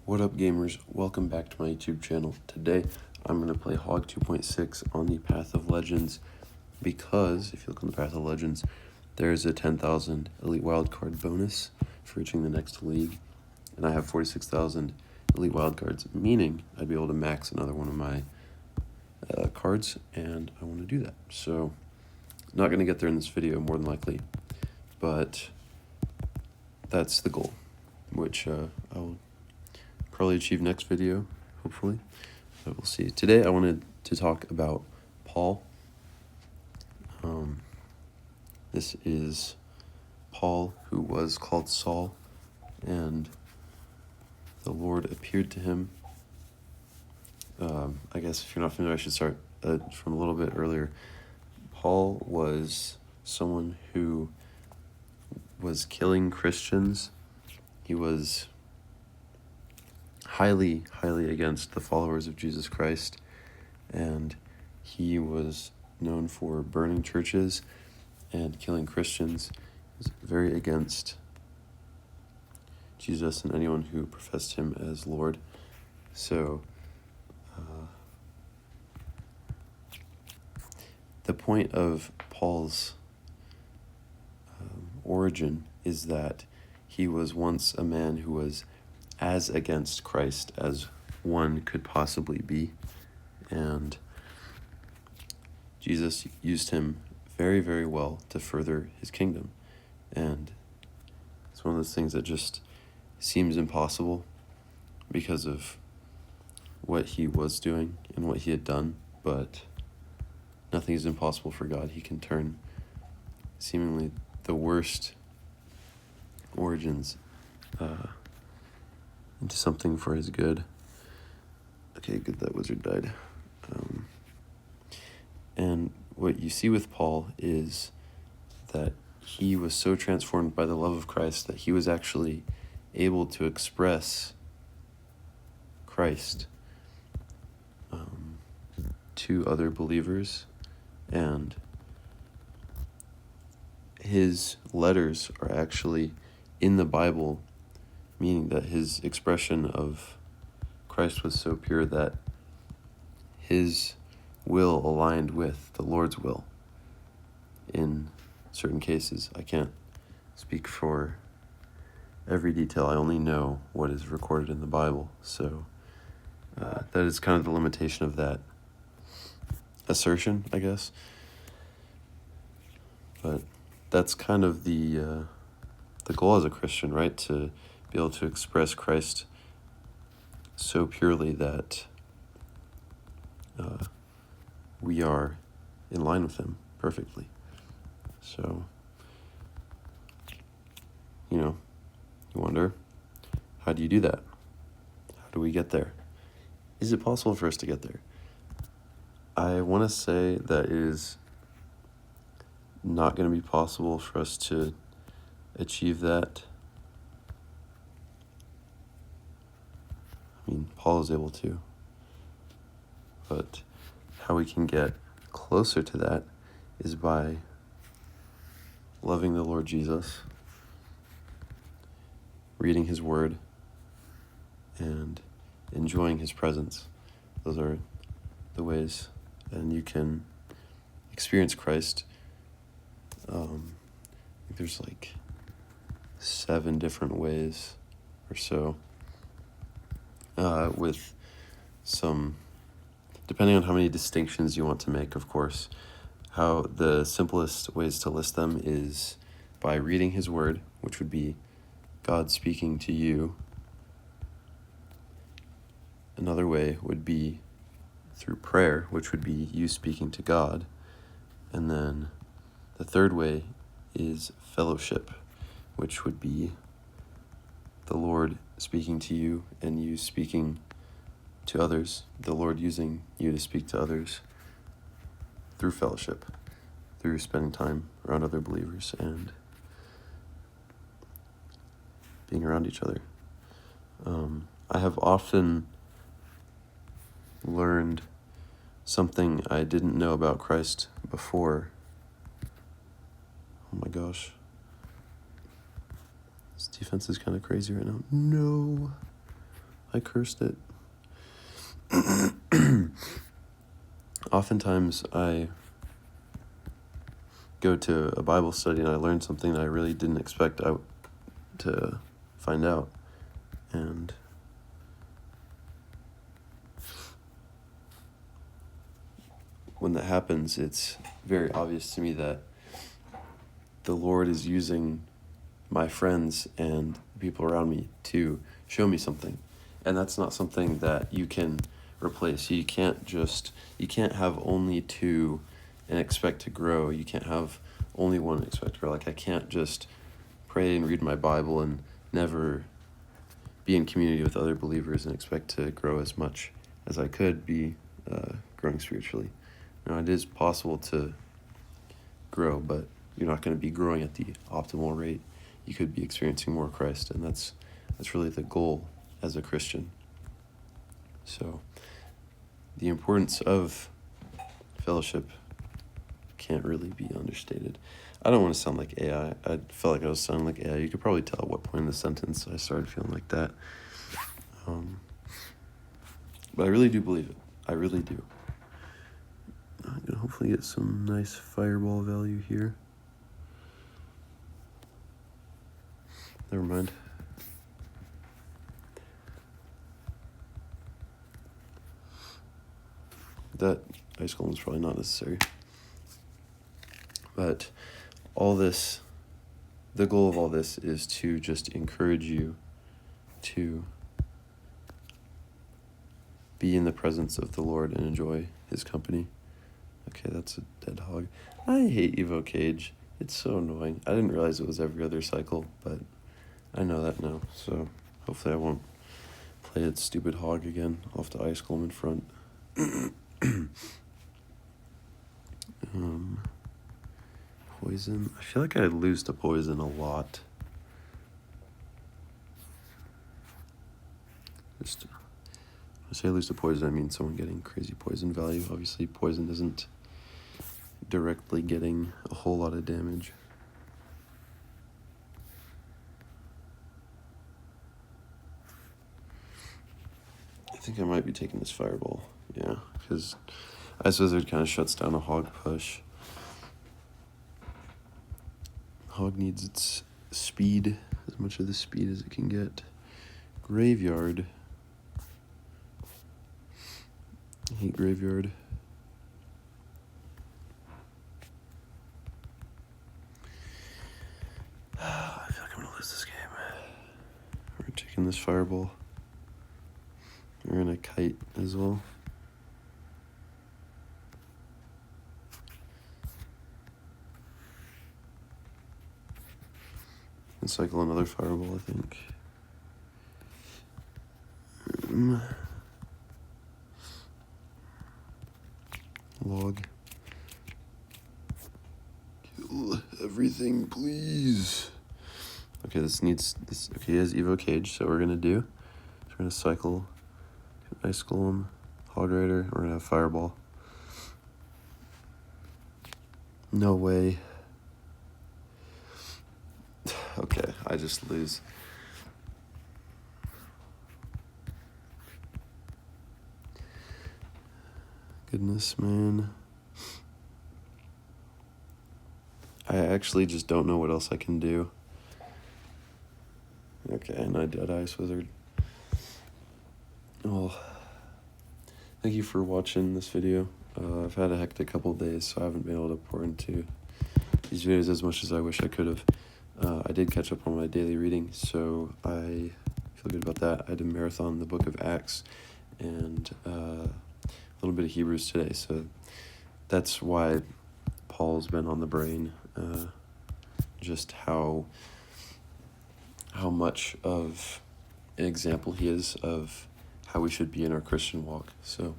What up, gamers? Welcome back to my YouTube channel. Today, I'm going to play Hog 2.6 on the Path of Legends because, if you look on the Path of Legends, there's a 10,000 Elite Wildcard bonus for reaching the next league, and I have 46,000 Elite Wildcards, meaning I'd be able to max another one of my cards, and I want to do that. So, not going to get there in this video, more than likely, but that's the goal, which I'll probably achieve next video, hopefully, but we'll see. Today I wanted to talk about Paul. This is Paul, who was called Saul, and the Lord appeared to him. I guess if you're not familiar, I should start from a little bit earlier. Paul was someone who was killing Christians. He was highly against the followers of Jesus Christ, and he was known for burning churches and killing Christians. He was very against Jesus and anyone who professed him as Lord. So the point of Paul's origin is that he was once a man who was as against Christ as one could possibly be, and Jesus used him very well to further his kingdom. And it's one of those things that just seems impossible because of what he was doing and what he had done, but nothing is impossible for God. He can turn seemingly the worst origins into something for his good. Okay, good, that wizard died. And what you see with Paul is that he was so transformed by the love of Christ that he was actually able to express Christ to other believers, and his letters are actually in the Bible, meaning that his expression of Christ was so pure that his will aligned with the Lord's will in certain cases. I can't speak for every detail. I only know what is recorded in the Bible. So that is kind of the limitation of that assertion, I guess. But that's kind of the goal as a Christian, right? To be able to express Christ so purely that we are in line with him perfectly. So, you wonder, how do you do that? How do we get there? Is it possible for us to get there? I want to say that it is not going to be possible for us to achieve that. I mean, Paul is able to, but how we can get closer to that is by loving the Lord Jesus, reading his word, and enjoying his presence. Those are the ways, and you can experience Christ. I think there's like 7 different ways or so, with some, depending on how many distinctions you want to make, of course. How the simplest ways to list them is by reading his word, which would be God speaking to you. Another way would be through prayer, which would be you speaking to God. And then the third way is fellowship, which would be the Lord speaking to you and you speaking to others, the Lord using you to speak to others through fellowship, through spending time around other believers and being around each other. I have often learned something I didn't know about Christ before. Oh my gosh. This defense is kind of crazy right now. No. I cursed it. Oftentimes I go to a Bible study and I learn something that I really didn't expect to find out. And when that happens, it's very obvious to me that the Lord is using my friends and the people around me to show me something. And that's not something that you can replace. You can't have only two and expect to grow. You can't have only one and expect to grow. Like, I can't just pray and read my Bible and never be in community with other believers and expect to grow as much as I could be growing spiritually. Now, it is possible to grow, but you're not going to be growing at the optimal rate. You could be experiencing more Christ, and that's really the goal as a Christian. So the importance of fellowship can't really be understated. I don't want to sound like AI. I felt like I was sounding like AI. You could probably tell at what point in the sentence I started feeling like that. But I really do believe it. I really do. I'm going to hopefully get some nice fireball value here. Never mind. That ice golem is probably not necessary. But all this, the goal of all this is to just encourage you to be in the presence of the Lord and enjoy his company. Okay, that's a dead hog. I hate Evo Cage. It's so annoying. I didn't realize it was every other cycle, but I know that now. So hopefully I won't play its stupid hog again. I'll have to ice golem in front. Poison. I feel like I lose to poison a lot. When I say I lose to poison, I mean someone getting crazy poison value. Obviously, poison isn't directly getting a whole lot of damage. I think I might be taking this fireball. Yeah, because Ice Wizard kind of shuts down a hog push. Hog needs its speed, as much of the speed as it can get. Graveyard. I hate Graveyard. I feel like I'm going to lose this game. We're taking this fireball. We're going to kite as well. And cycle another fireball, I think. Log. Kill everything, please. Okay, this. Okay, he has Evo Cage, so we're gonna do. We're gonna cycle Ice Golem, Hog Rider. We're gonna have Fireball. No way. Okay, I just lose. Goodness, man. I actually just don't know what else I can do. Okay, and I dead Ice Wizard. Well, thank you for watching this video. I've had a hectic couple of days, so I haven't been able to pour into these videos as much as I wish I could have. I did catch up on my daily reading, so I feel good about that. I did a marathon the book of Acts and a little bit of Hebrews today, so that's why Paul's been on the brain. Just how much of an example he is of how we should be in our Christian walk. So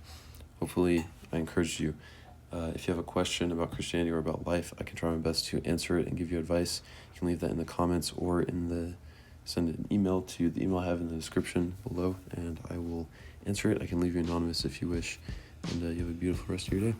hopefully I encourage you. If you have a question about Christianity or about life, I can try my best to answer it and give you advice. You can leave that in the comments or send an email to the email I have in the description below, and I will answer it. I can leave you anonymous if you wish, and you have a beautiful rest of your day.